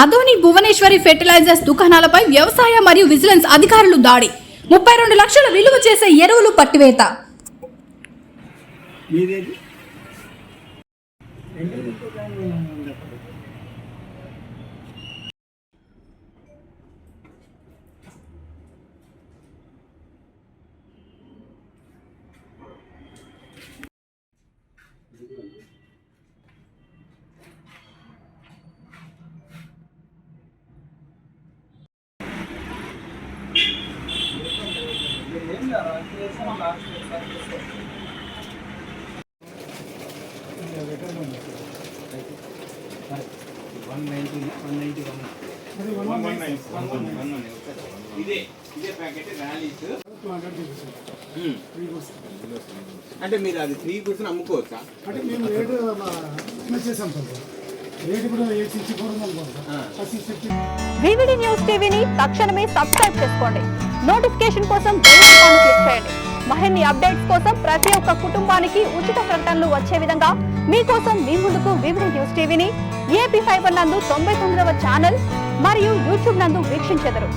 Adoni Bhuvaneswari fertilisers దుకాణాలపై వ్యవసాయ మరియు vigilance అధికారులు దాడి. 32 లక్షల విలువ చేసే ఎరువులు పట్టివేత. అంటే మీరు అది 3 గుడ్స్ అమ్ముకోవచ్చా? అంటే మేము చేసాం వివిడి న్యూస్ టీవీని తక్షణమే సబ్స్క్రైబ్ చేసుకోండి. నోటిఫికేషన్ కోసం బెల్ ఐకాన్ క్లిక్ చేయండి. మరిన్ని అప్డేట్స్ కోసం ప్రతి ఒక్క కుటుంబానికి ఉచిత ప్రకటనలు వచ్చే విధంగా మీకోసం మీ ముందుకు వివిడి న్యూస్ టీవీని AP ఫైబర్ నందు 99వ ఛానల్ మరియు యూట్యూబ్ నందు వీక్షించెదరు.